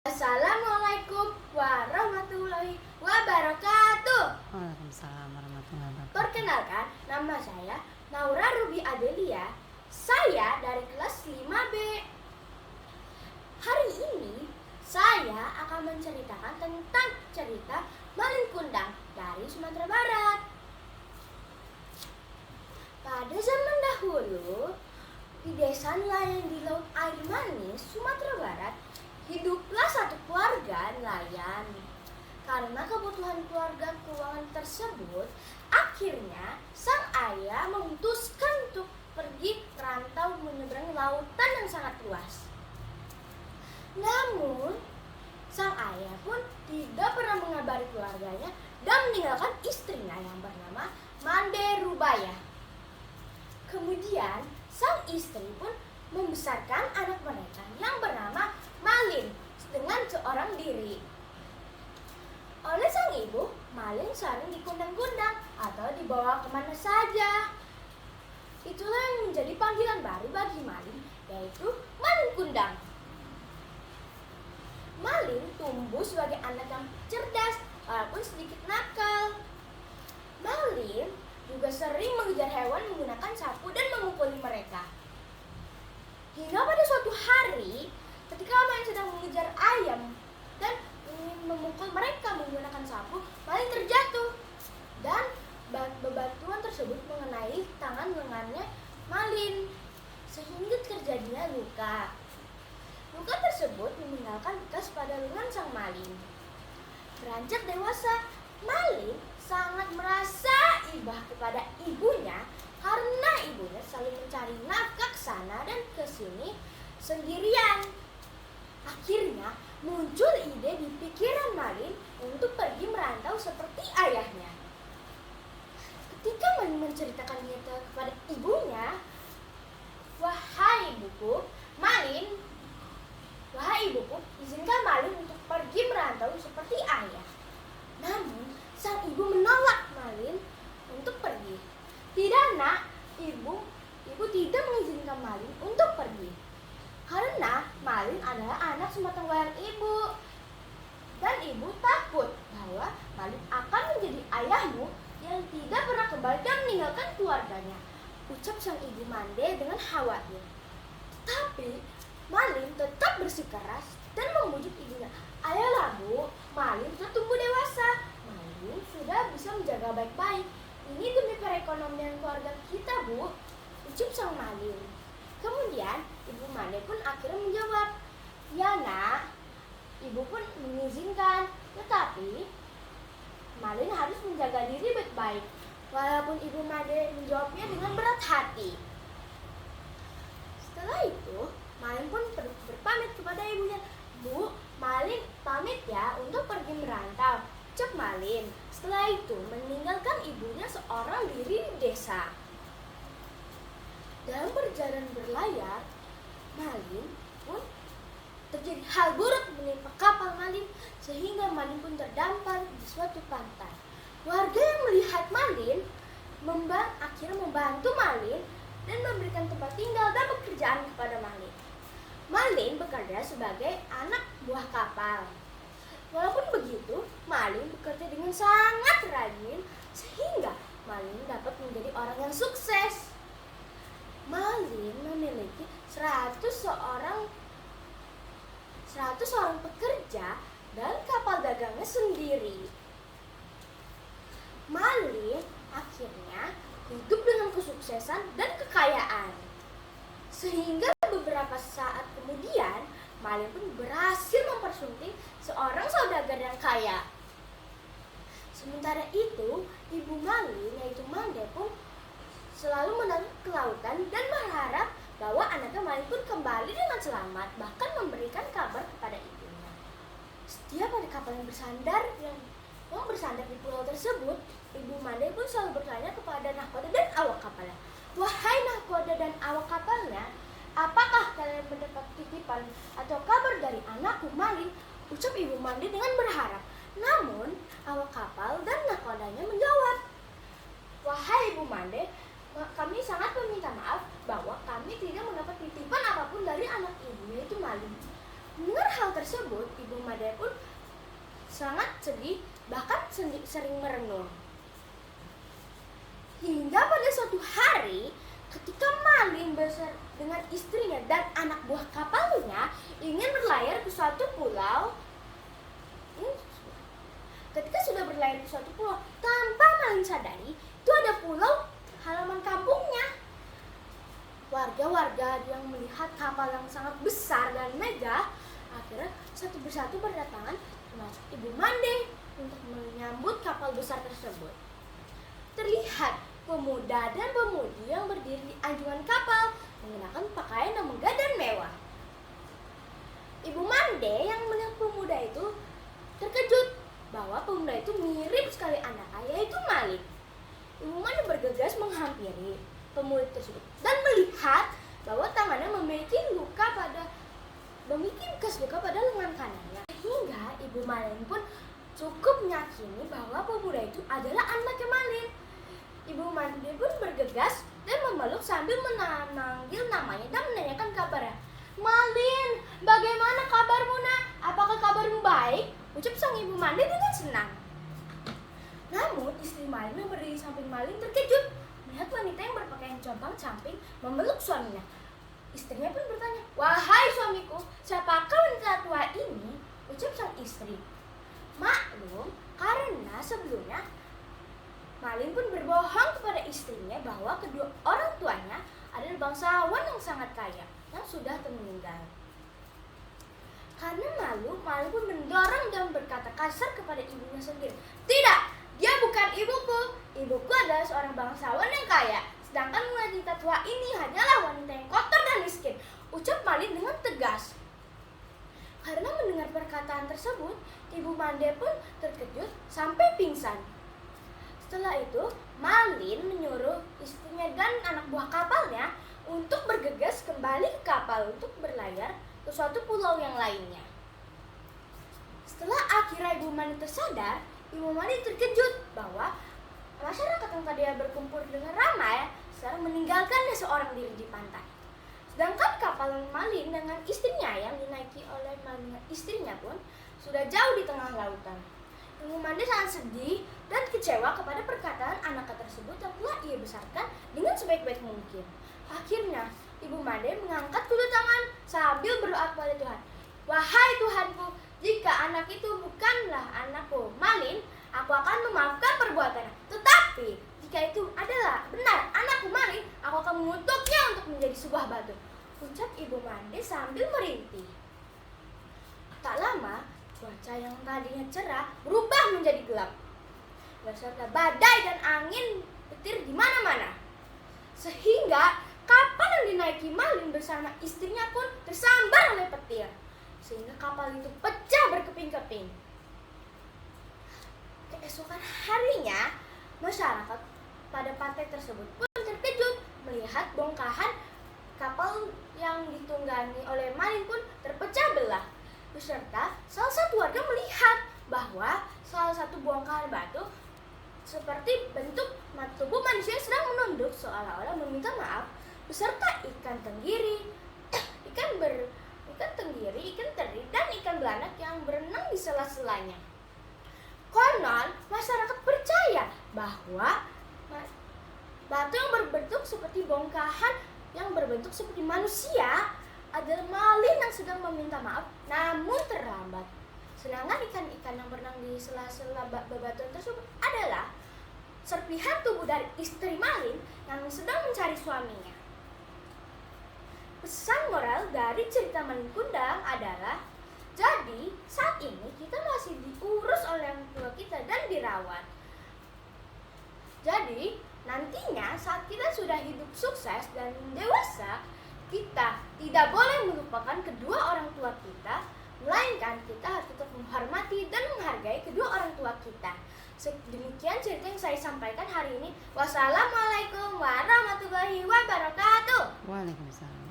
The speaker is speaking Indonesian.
Assalamualaikum warahmatullahi wabarakatuh. Waalaikumsalam warahmatullahi wabarakatuh. Perkenalkan, nama saya Naura Ruby Adelia. Saya dari kelas 5B. Hari ini saya akan menceritakan tentang cerita Malin Kundang dari Sumatera Barat. Pada zaman dahulu, di desa nelayan di Laut Air Manis, Sumatera Barat, hiduplah satu keluarga nelayan. Karena kebutuhan keluarga keuangan tersebut, akhirnya sang ayah memutuskan untuk pergi merantau menyeberang lautan yang sangat luas. Namun, sang ayah pun tidak pernah mengabari keluarganya dan meninggalkan istrinya yang bernama Mande Rubaya. Kemudian, sang istri pun membesarkan anak mereka yang bernama Malin dengan seorang diri. Oleh sang ibu, Malin sering dikundang-kundang atau dibawa kemana saja. Itulah yang menjadi panggilan baru bagi Malin, yaitu Malin Kundang. Malin tumbuh sebagai anak yang cerdas walaupun sedikit nakal. Malin juga sering mengejar hewan menggunakan sapu dan memukuli mereka. Hingga pada suatu hari, ketika Malin sedang mengejar ayam dan ingin memukul mereka menggunakan sapu, Malin terjatuh dan bebatuan tersebut mengenai tangan lengannya Malin sehingga terjadinya luka. Luka tersebut meninggalkan bekas pada lengan sang Malin. Beranjak dewasa, Malin sangat merasa iba kepada ibunya karena ibunya selalu mencari nafkah ke sana dan ke sini sendirian. Akhirnya muncul ide di pikiran Malin untuk pergi merantau seperti ayahnya. Ketika Malin menceritakan itu kepada ibunya, "Wahai ibuku, izinkan Malin untuk pergi merantau seperti ayah." Namun, sang ibu menolak Malin untuk pergi. "Tidak, Nak, ibu tidak mengizinkan Malin untuk pergi. Karena Malin adalah anak sematang wayang ibu. Dan ibu takut bahwa Malin akan menjadi ayahmu yang tidak pernah kembali dan meninggalkan keluarganya," ucap sang ibu Mande dengan khawatir. Tetapi Malin tetap bersikeras dan membujuk ibunya. "Ayolah Bu, Malin sudah tumbuh dewasa. Malin sudah bisa menjaga baik-baik. Ini demi perekonomian keluarga kita, Bu," ucap sang Malin. Kemudian ibu Mande pun akhirnya menjawab, "Ya Nak, ibu pun mengizinkan. Tetapi Malin harus menjaga diri baik-baik." Walaupun ibu Mande menjawabnya dengan berat hati. Setelah itu, Malin pun berpamit kepada ibunya. "Bu, Malin pamit ya untuk pergi merantau," ucap Malin. Setelah itu meninggalkan ibunya seorang diri di desa. Dalam perjalanan berlayar, Malin pun terjadi hal buruk menimpa kapal Malin sehingga Malin pun terdampar di suatu pantai. Warga yang melihat Malin akhirnya membantu Malin dan memberikan tempat tinggal dan pekerjaan kepada Malin. Malin bekerja sebagai anak buah kapal. Walaupun begitu, Malin bekerja dengan sangat rajin sehingga Malin dapat menjadi orang yang sukses. Malin memiliki 100 orang pekerja dan kapal dagangnya sendiri. Malin akhirnya hidup dengan kesuksesan dan kekayaan. Sehingga beberapa saat kemudian, Malin pun berhasil mempersunting seorang saudagar yang kaya. Sementara itu, ibu Malin yaitu Mande pun selalu menatap ke lautan dan berharap bahwa anaknya Malin pun kembali dengan selamat, bahkan memberikan kabar kepada ibunya. Setiap ada kapal yang bersandar di pulau tersebut, ibu Mande pun selalu bertanya kepada nahkoda dan awak kapalnya, "Wahai nahkoda dan awak kapalnya, apakah kalian mendapat titipan atau kabar dari anakku Malin?" ucap ibu Mande dengan berharap. Namun, awak kapal dan nahkodanya menjawab, "Wahai ibu Mande, kami sangat meminta maaf bahwa kami tidak mendapat titipan apapun dari anak ibu yaitu Malin. Mendengar hal tersebut, Ibu Made pun sangat sedih, bahkan sering merenung. Hingga pada suatu hari, ketika Malin besar dengan istrinya dan anak buah kapalnya ingin berlayar ke suatu pulau. Ketika sudah berlayar ke suatu pulau, tanpa Malin sadari, itu ada pulau halaman kampungnya. Warga-warga yang melihat kapal yang sangat besar dan megah, akhirnya satu persatu berdatangan, termasuk Ibu Mande, untuk menyambut kapal besar tersebut. Terlihat pemuda dan pemudi yang berdiri di anjungan kapal mengenakan pakaian yang megah dan mewah. Ibu Mande yang melihat pemuda itu terkejut bahwa pemuda itu mirip sekali anaknya, yaitu Malin. Ibu Mande bergegas menghampiri pemuda tersebut dan melihat bahwa tangannya memiliki bekas luka pada lengan kanannya. Hingga Ibu Malin pun cukup meyakini bahwa pemuda itu adalah anaknya Malin. Ibu Mande pun bergegas dan memeluk sambil memanggil namanya dan menanyakan kabarnya. "Malin, bagaimana kabarmu, Nak? Apakah kabarmu baik?" ucap sang Ibu Mande dengan senang. Namun istri Malin yang berdiri di samping Malin terkejut melihat wanita yang berpakaian compang-camping memeluk suaminya. Istrinya pun bertanya, "Wahai suamiku, siapakah wanita tua ini?" ucap sang istri. Maklum, karena sebelumnya Malin pun berbohong kepada istrinya bahwa kedua orang tuanya adalah bangsawan yang sangat kaya yang sudah meninggal. Karena malu, Malin pun mendorong dan berkata kasar kepada ibunya sendiri. "Tidak, dia bukan ibuku. Ibuku adalah seorang bangsawan yang kaya. Sedangkan wanita tua ini hanyalah wanita yang kotor dan miskin," ucap Malin dengan tegas. Karena mendengar perkataan tersebut, Ibu Mande pun terkejut sampai pingsan. Setelah itu, Malin menyuruh istrinya dan anak buah kapalnya untuk bergegas kembali ke kapal untuk berlayar ke suatu pulau yang lainnya. Setelah akhirnya Ibu Mande tersadar, Ibu Mande terkejut bahwa masyarakat yang tadinya berkumpul dengan ramai sekarang meninggalkannya seorang diri di pantai. Sedangkan kapal Malin dengan istrinya yang dinaiki oleh Malin dengan istrinya pun sudah jauh di tengah lautan. Ibu Mande sangat sedih dan kecewa kepada perkataan anaknya tersebut yang telah ia besarkan dengan sebaik-baik mungkin. Akhirnya, Ibu Mande mengangkat kedua tangan sambil berdoa kepada Tuhan. "Wahai Tuhanku, jika anak itu bukanlah anakku Malin, aku akan memaafkan perbuatannya. Tetapi, jika itu adalah benar anakku Malin, aku akan mengutuknya untuk menjadi sebuah batu," ucap Ibu Mande sambil merintih. Tak lama, cuaca yang tadinya cerah berubah menjadi gelap, beserta badai dan angin petir di mana-mana. Sehingga kapal yang dinaiki Malin bersama istrinya pun tersambar oleh petir, sehingga kapal itu pecah berkeping-keping. Keesokan harinya, masyarakat pada pantai tersebut pun terkejut melihat bongkahan kapal yang ditunggangi oleh Malin pun terpecah belah. Beserta salah satu warga melihat bahwa salah satu bongkahan batu seperti bentuk tubuh manusia yang sedang menunduk seolah-olah meminta maaf, beserta ikan tenggiri, ikan tenggiri, ikan teri, dan ikan belanak yang berenang di sela-selanya. Konon, masyarakat percaya bahwa batu yang berbentuk seperti bongkahan yang berbentuk seperti manusia adalah Malin yang sedang meminta maaf namun terlambat. Sedangkan ikan-ikan yang berenang di sela-sela bebatuan tersebut adalah serpihan tubuh dari istri Malin yang sedang mencari suaminya. Pesan moral dari cerita Malin Kundang adalah, jadi saat ini kita masih diurus oleh orang tua kita dan dirawat. Jadi nantinya saat kita sudah hidup sukses dan dewasa, kita tidak boleh melupakan kedua orang tua kita, melainkan kita harus tetap menghormati dan menghargai kedua orang tua kita. Demikian cerita yang saya sampaikan hari ini. Wassalamualaikum warahmatullahi wabarakatuh. Waalaikumsalam.